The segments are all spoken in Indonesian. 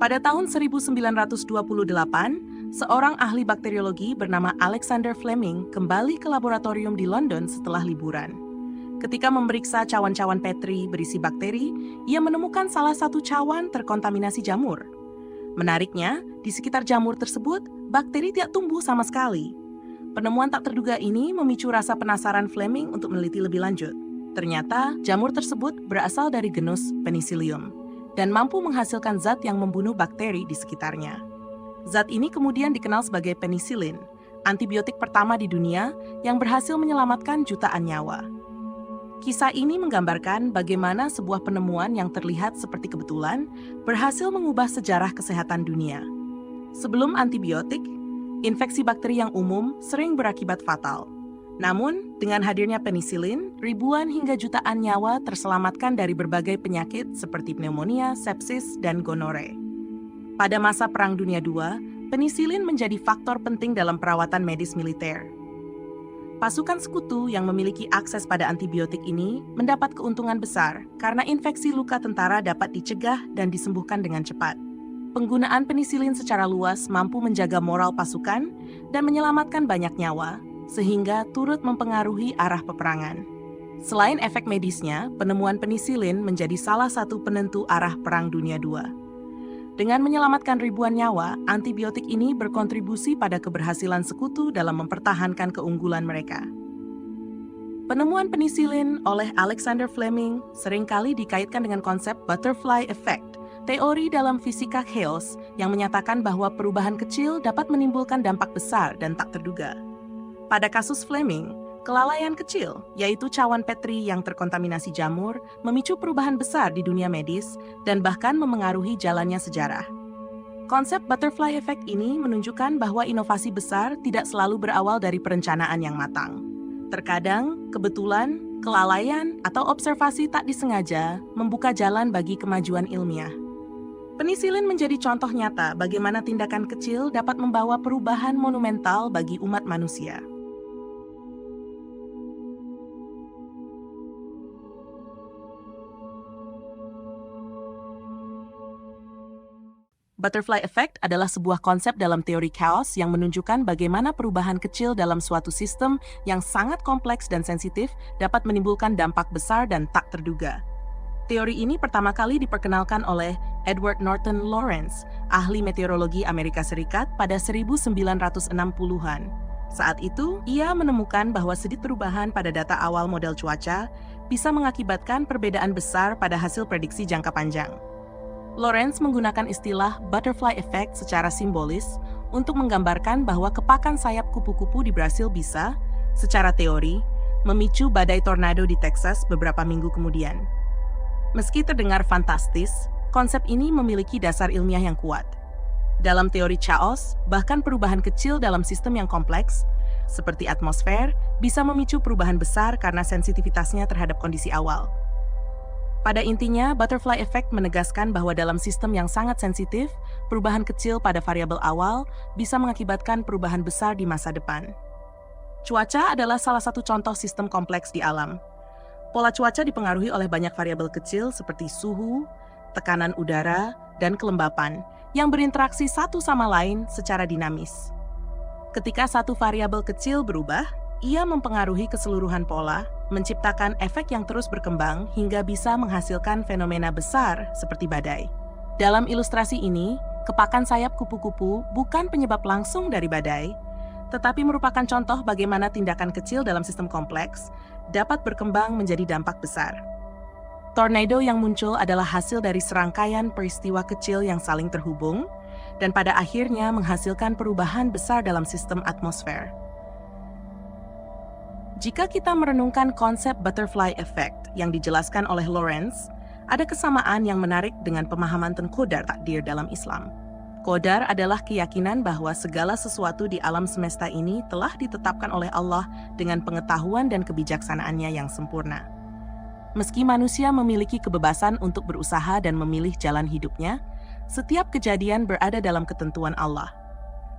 Pada tahun 1928, seorang ahli bakteriologi bernama Alexander Fleming kembali ke laboratorium di London setelah liburan. Ketika memeriksa cawan-cawan Petri berisi bakteri, ia menemukan salah satu cawan terkontaminasi jamur. Menariknya, di sekitar jamur tersebut, bakteri tidak tumbuh sama sekali. Penemuan tak terduga ini memicu rasa penasaran Fleming untuk meneliti lebih lanjut. Ternyata, jamur tersebut berasal dari genus Penicillium dan mampu menghasilkan zat yang membunuh bakteri di sekitarnya. Zat ini kemudian dikenal sebagai penicillin, antibiotik pertama di dunia yang berhasil menyelamatkan jutaan nyawa. Kisah ini menggambarkan bagaimana sebuah penemuan yang terlihat seperti kebetulan berhasil mengubah sejarah kesehatan dunia. Sebelum antibiotik, infeksi bakteri yang umum sering berakibat fatal. Namun, dengan hadirnya penicillin, ribuan hingga jutaan nyawa terselamatkan dari berbagai penyakit seperti pneumonia, sepsis, dan gonore. Pada masa Perang Dunia II, penicillin menjadi faktor penting dalam perawatan medis militer. Pasukan sekutu yang memiliki akses pada antibiotik ini mendapat keuntungan besar karena infeksi luka tentara dapat dicegah dan disembuhkan dengan cepat. Penggunaan penicillin secara luas mampu menjaga moral pasukan dan menyelamatkan banyak nyawa, sehingga turut mempengaruhi arah peperangan. Selain efek medisnya, penemuan penicillin menjadi salah satu penentu arah Perang Dunia II. Dengan menyelamatkan ribuan nyawa, antibiotik ini berkontribusi pada keberhasilan sekutu dalam mempertahankan keunggulan mereka. Penemuan penicillin oleh Alexander Fleming seringkali dikaitkan dengan konsep butterfly effect, teori dalam fisika chaos yang menyatakan bahwa perubahan kecil dapat menimbulkan dampak besar dan tak terduga. Pada kasus Fleming, kelalaian kecil, yaitu cawan Petri yang terkontaminasi jamur, memicu perubahan besar di dunia medis dan bahkan memengaruhi jalannya sejarah. Konsep butterfly effect ini menunjukkan bahwa inovasi besar tidak selalu berawal dari perencanaan yang matang. Terkadang, kebetulan, kelalaian, atau observasi tak disengaja membuka jalan bagi kemajuan ilmiah. Penicillin menjadi contoh nyata bagaimana tindakan kecil dapat membawa perubahan monumental bagi umat manusia. Butterfly effect adalah sebuah konsep dalam teori chaos yang menunjukkan bagaimana perubahan kecil dalam suatu sistem yang sangat kompleks dan sensitif dapat menimbulkan dampak besar dan tak terduga. Teori ini pertama kali diperkenalkan oleh Edward Norton Lawrence, ahli meteorologi Amerika Serikat pada 1960-an. Saat itu, ia menemukan bahwa sedikit perubahan pada data awal model cuaca bisa mengakibatkan perbedaan besar pada hasil prediksi jangka panjang. Lawrence menggunakan istilah butterfly effect secara simbolis untuk menggambarkan bahwa kepakan sayap kupu-kupu di Brasil bisa, secara teori, memicu badai tornado di Texas beberapa minggu kemudian. Meski terdengar fantastis, konsep ini memiliki dasar ilmiah yang kuat. Dalam teori chaos, bahkan perubahan kecil dalam sistem yang kompleks, seperti atmosfer, bisa memicu perubahan besar karena sensitivitasnya terhadap kondisi awal. Pada intinya, butterfly effect menegaskan bahwa dalam sistem yang sangat sensitif, perubahan kecil pada variabel awal bisa mengakibatkan perubahan besar di masa depan. Cuaca adalah salah satu contoh sistem kompleks di alam. Pola cuaca dipengaruhi oleh banyak variabel kecil seperti suhu, tekanan udara, dan kelembapan yang berinteraksi satu sama lain secara dinamis. Ketika satu variabel kecil berubah, ia mempengaruhi keseluruhan pola, menciptakan efek yang terus berkembang hingga bisa menghasilkan fenomena besar seperti badai. Dalam ilustrasi ini, kepakan sayap kupu-kupu bukan penyebab langsung dari badai, tetapi merupakan contoh bagaimana tindakan kecil dalam sistem kompleks dapat berkembang menjadi dampak besar. Tornado yang muncul adalah hasil dari serangkaian peristiwa kecil yang saling terhubung, dan pada akhirnya menghasilkan perubahan besar dalam sistem atmosfer. Jika kita merenungkan konsep butterfly effect yang dijelaskan oleh Lawrence, ada kesamaan yang menarik dengan pemahaman qadar takdir dalam Islam. Qadar adalah keyakinan bahwa segala sesuatu di alam semesta ini telah ditetapkan oleh Allah dengan pengetahuan dan kebijaksanaannya yang sempurna. Meski manusia memiliki kebebasan untuk berusaha dan memilih jalan hidupnya, setiap kejadian berada dalam ketentuan Allah.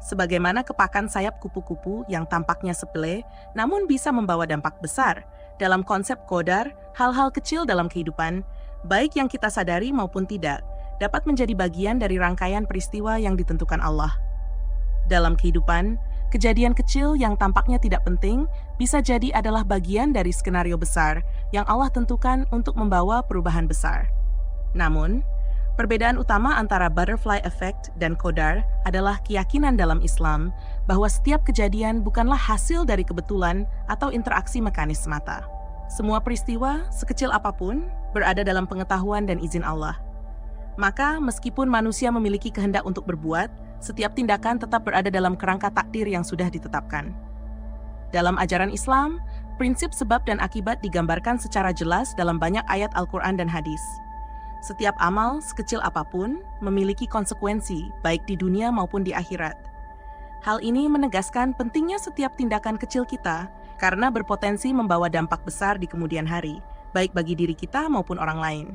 Sebagaimana kepakan sayap kupu-kupu yang tampaknya sepele, namun bisa membawa dampak besar. Dalam konsep qadar, hal-hal kecil dalam kehidupan, baik yang kita sadari maupun tidak, dapat menjadi bagian dari rangkaian peristiwa yang ditentukan Allah. Dalam kehidupan, kejadian kecil yang tampaknya tidak penting bisa jadi adalah bagian dari skenario besar yang Allah tentukan untuk membawa perubahan besar. Namun, perbedaan utama antara butterfly effect dan qadar adalah keyakinan dalam Islam bahwa setiap kejadian bukanlah hasil dari kebetulan atau interaksi mekanis semata. Semua peristiwa, sekecil apapun, berada dalam pengetahuan dan izin Allah. Maka, meskipun manusia memiliki kehendak untuk berbuat, setiap tindakan tetap berada dalam kerangka takdir yang sudah ditetapkan. Dalam ajaran Islam, prinsip sebab dan akibat digambarkan secara jelas dalam banyak ayat Al-Quran dan hadis. Setiap amal, sekecil apapun, memiliki konsekuensi, baik di dunia maupun di akhirat. Hal ini menegaskan pentingnya setiap tindakan kecil kita, karena berpotensi membawa dampak besar di kemudian hari, baik bagi diri kita maupun orang lain.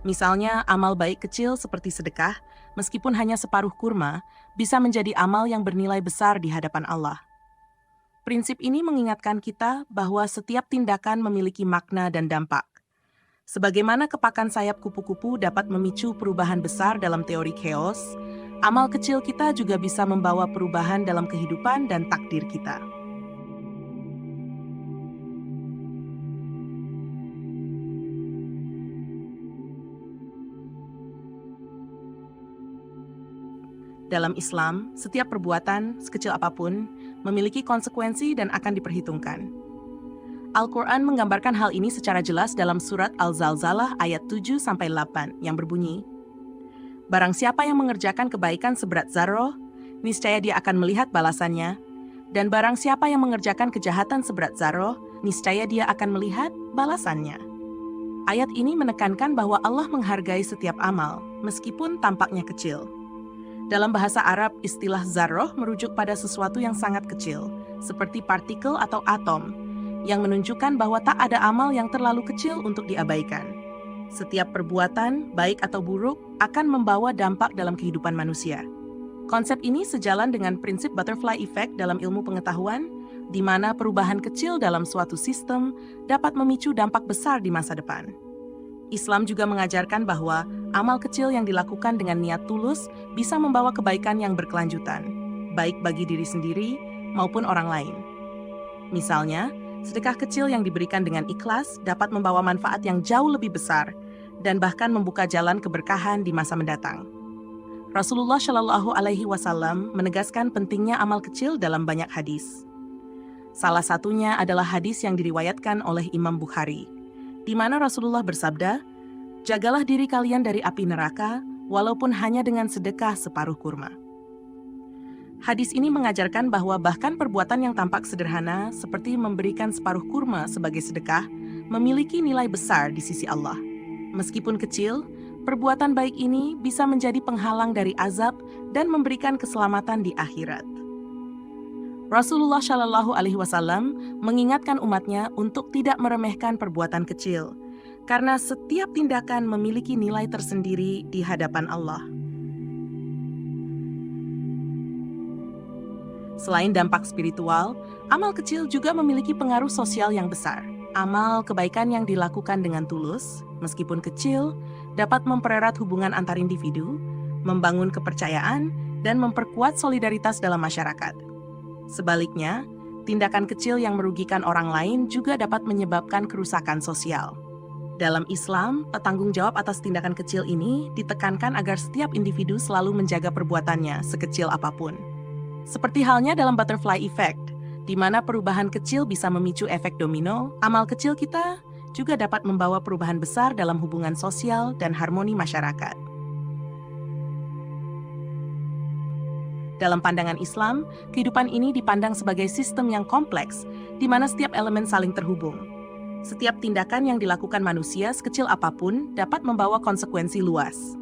Misalnya, amal baik kecil seperti sedekah, meskipun hanya separuh kurma, bisa menjadi amal yang bernilai besar di hadapan Allah. Prinsip ini mengingatkan kita bahwa setiap tindakan memiliki makna dan dampak. Sebagaimana kepakan sayap kupu-kupu dapat memicu perubahan besar dalam teori chaos, amal kecil kita juga bisa membawa perubahan dalam kehidupan dan takdir kita. Dalam Islam, setiap perbuatan, sekecil apapun, memiliki konsekuensi dan akan diperhitungkan. Al-Quran menggambarkan hal ini secara jelas dalam surat Al-Zalzalah ayat 7-8 yang berbunyi, "Barang siapa yang mengerjakan kebaikan seberat zarroh, niscaya dia akan melihat balasannya, dan barang siapa yang mengerjakan kejahatan seberat zarroh, niscaya dia akan melihat balasannya." Ayat ini menekankan bahwa Allah menghargai setiap amal, meskipun tampaknya kecil. Dalam bahasa Arab, istilah zarroh merujuk pada sesuatu yang sangat kecil, seperti partikel atau atom, yang menunjukkan bahwa tak ada amal yang terlalu kecil untuk diabaikan. Setiap perbuatan, baik atau buruk, akan membawa dampak dalam kehidupan manusia. Konsep ini sejalan dengan prinsip butterfly effect dalam ilmu pengetahuan, di mana perubahan kecil dalam suatu sistem dapat memicu dampak besar di masa depan. Islam juga mengajarkan bahwa amal kecil yang dilakukan dengan niat tulus bisa membawa kebaikan yang berkelanjutan, baik bagi diri sendiri maupun orang lain. Misalnya, sedekah kecil yang diberikan dengan ikhlas dapat membawa manfaat yang jauh lebih besar dan bahkan membuka jalan keberkahan di masa mendatang. Rasulullah Shallallahu Alaihi Wasallam menegaskan pentingnya amal kecil dalam banyak hadis. Salah satunya adalah hadis yang diriwayatkan oleh Imam Bukhari, di mana Rasulullah bersabda, "Jagalah diri kalian dari api neraka, walaupun hanya dengan sedekah separuh kurma." Hadis ini mengajarkan bahwa bahkan perbuatan yang tampak sederhana, seperti memberikan separuh kurma sebagai sedekah, memiliki nilai besar di sisi Allah. Meskipun kecil, perbuatan baik ini bisa menjadi penghalang dari azab dan memberikan keselamatan di akhirat. Rasulullah Shallallahu Alaihi Wasallam mengingatkan umatnya untuk tidak meremehkan perbuatan kecil, karena setiap tindakan memiliki nilai tersendiri di hadapan Allah. Selain dampak spiritual, amal kecil juga memiliki pengaruh sosial yang besar. Amal kebaikan yang dilakukan dengan tulus, meskipun kecil, dapat mempererat hubungan antar individu, membangun kepercayaan, dan memperkuat solidaritas dalam masyarakat. Sebaliknya, tindakan kecil yang merugikan orang lain juga dapat menyebabkan kerusakan sosial. Dalam Islam, tanggung jawab atas tindakan kecil ini ditekankan agar setiap individu selalu menjaga perbuatannya, sekecil apapun. Seperti halnya dalam butterfly effect, di mana perubahan kecil bisa memicu efek domino, amal kecil kita juga dapat membawa perubahan besar dalam hubungan sosial dan harmoni masyarakat. Dalam pandangan Islam, kehidupan ini dipandang sebagai sistem yang kompleks, di mana setiap elemen saling terhubung. Setiap tindakan yang dilakukan manusia, sekecil apapun, dapat membawa konsekuensi luas.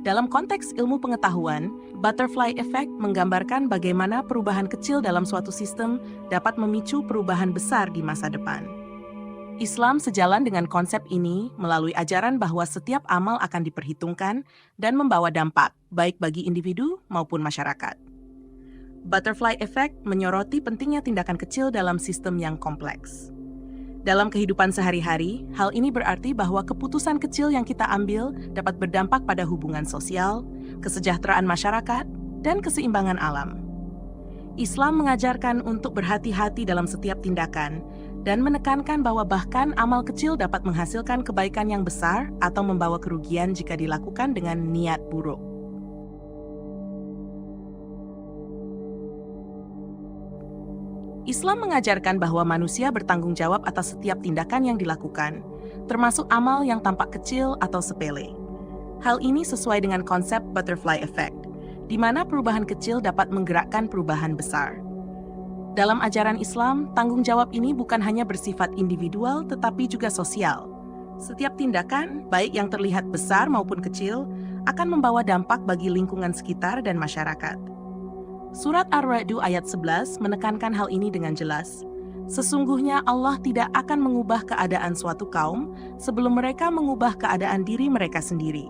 Dalam konteks ilmu pengetahuan, butterfly effect menggambarkan bagaimana perubahan kecil dalam suatu sistem dapat memicu perubahan besar di masa depan. Islam sejalan dengan konsep ini melalui ajaran bahwa setiap amal akan diperhitungkan dan membawa dampak, baik bagi individu maupun masyarakat. Butterfly effect menyoroti pentingnya tindakan kecil dalam sistem yang kompleks. Dalam kehidupan sehari-hari, hal ini berarti bahwa keputusan kecil yang kita ambil dapat berdampak pada hubungan sosial, kesejahteraan masyarakat, dan keseimbangan alam. Islam mengajarkan untuk berhati-hati dalam setiap tindakan dan menekankan bahwa bahkan amal kecil dapat menghasilkan kebaikan yang besar atau membawa kerugian jika dilakukan dengan niat buruk. Islam mengajarkan bahwa manusia bertanggung jawab atas setiap tindakan yang dilakukan, termasuk amal yang tampak kecil atau sepele. Hal ini sesuai dengan konsep butterfly effect, di mana perubahan kecil dapat menggerakkan perubahan besar. Dalam ajaran Islam, tanggung jawab ini bukan hanya bersifat individual tetapi juga sosial. Setiap tindakan, baik yang terlihat besar maupun kecil, akan membawa dampak bagi lingkungan sekitar dan masyarakat. Surat Ar-Ra'd ayat 11 menekankan hal ini dengan jelas. Sesungguhnya Allah tidak akan mengubah keadaan suatu kaum sebelum mereka mengubah keadaan diri mereka sendiri.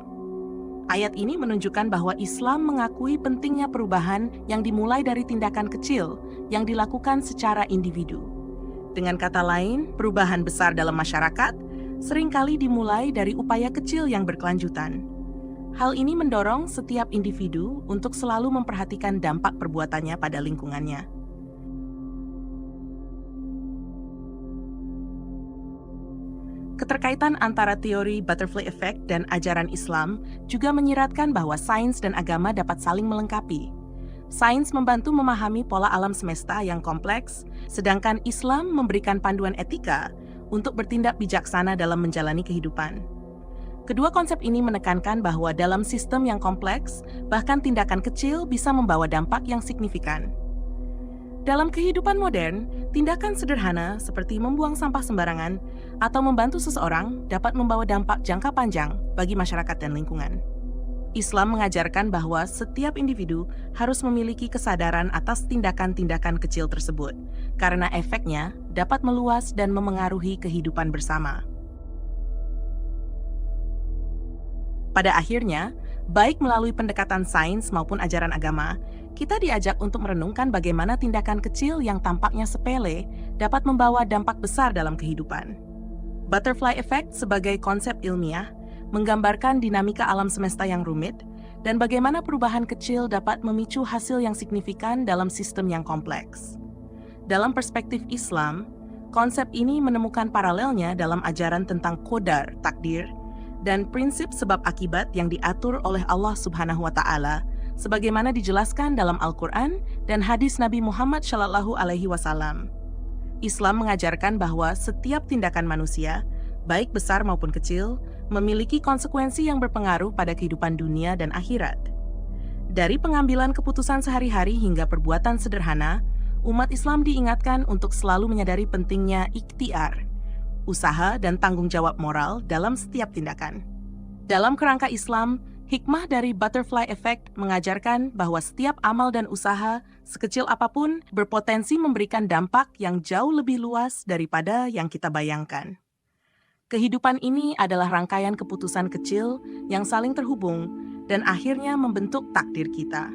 Ayat ini menunjukkan bahwa Islam mengakui pentingnya perubahan yang dimulai dari tindakan kecil yang dilakukan secara individu. Dengan kata lain, perubahan besar dalam masyarakat seringkali dimulai dari upaya kecil yang berkelanjutan. Hal ini mendorong setiap individu untuk selalu memperhatikan dampak perbuatannya pada lingkungannya. Keterkaitan antara teori butterfly effect dan ajaran Islam juga menyiratkan bahwa sains dan agama dapat saling melengkapi. Sains membantu memahami pola alam semesta yang kompleks, sedangkan Islam memberikan panduan etika untuk bertindak bijaksana dalam menjalani kehidupan. Kedua konsep ini menekankan bahwa dalam sistem yang kompleks, bahkan tindakan kecil bisa membawa dampak yang signifikan. Dalam kehidupan modern, tindakan sederhana seperti membuang sampah sembarangan atau membantu seseorang dapat membawa dampak jangka panjang bagi masyarakat dan lingkungan. Islam mengajarkan bahwa setiap individu harus memiliki kesadaran atas tindakan-tindakan kecil tersebut, karena efeknya dapat meluas dan memengaruhi kehidupan bersama. Pada akhirnya, baik melalui pendekatan sains maupun ajaran agama, kita diajak untuk merenungkan bagaimana tindakan kecil yang tampaknya sepele dapat membawa dampak besar dalam kehidupan. Butterfly effect sebagai konsep ilmiah menggambarkan dinamika alam semesta yang rumit dan bagaimana perubahan kecil dapat memicu hasil yang signifikan dalam sistem yang kompleks. Dalam perspektif Islam, konsep ini menemukan paralelnya dalam ajaran tentang qadar, takdir, dan prinsip sebab akibat yang diatur oleh Allah Subhanahu wa Ta'ala, sebagaimana dijelaskan dalam Al-Quran dan hadis Nabi Muhammad SAW. Islam mengajarkan bahwa setiap tindakan manusia, baik besar maupun kecil, memiliki konsekuensi yang berpengaruh pada kehidupan dunia dan akhirat. Dari pengambilan keputusan sehari-hari hingga perbuatan sederhana, umat Islam diingatkan untuk selalu menyadari pentingnya ikhtiar, usaha dan tanggung jawab moral dalam setiap tindakan. Dalam kerangka Islam, hikmah dari butterfly effect mengajarkan bahwa setiap amal dan usaha, sekecil apapun, berpotensi memberikan dampak yang jauh lebih luas daripada yang kita bayangkan. Kehidupan ini adalah rangkaian keputusan kecil yang saling terhubung dan akhirnya membentuk takdir kita.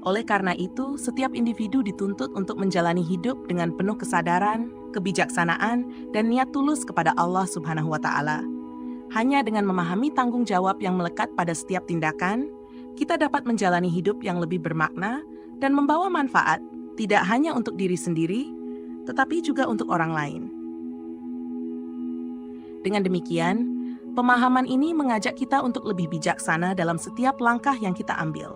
Oleh karena itu, setiap individu dituntut untuk menjalani hidup dengan penuh kesadaran, kebijaksanaan, dan niat tulus kepada Allah Subhanahu wa Ta'ala. Hanya dengan memahami tanggung jawab yang melekat pada setiap tindakan, kita dapat menjalani hidup yang lebih bermakna dan membawa manfaat tidak hanya untuk diri sendiri, tetapi juga untuk orang lain. Dengan demikian, pemahaman ini mengajak kita untuk lebih bijaksana dalam setiap langkah yang kita ambil.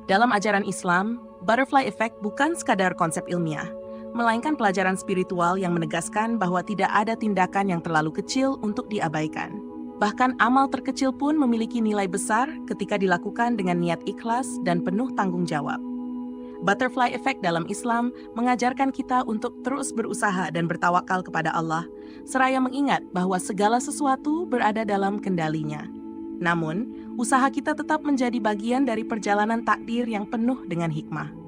Dalam ajaran Islam, butterfly effect bukan sekadar konsep ilmiah, melainkan pelajaran spiritual yang menegaskan bahwa tidak ada tindakan yang terlalu kecil untuk diabaikan. Bahkan amal terkecil pun memiliki nilai besar ketika dilakukan dengan niat ikhlas dan penuh tanggung jawab. Butterfly effect dalam Islam mengajarkan kita untuk terus berusaha dan bertawakal kepada Allah, seraya mengingat bahwa segala sesuatu berada dalam kendalinya. Namun, usaha kita tetap menjadi bagian dari perjalanan takdir yang penuh dengan hikmah.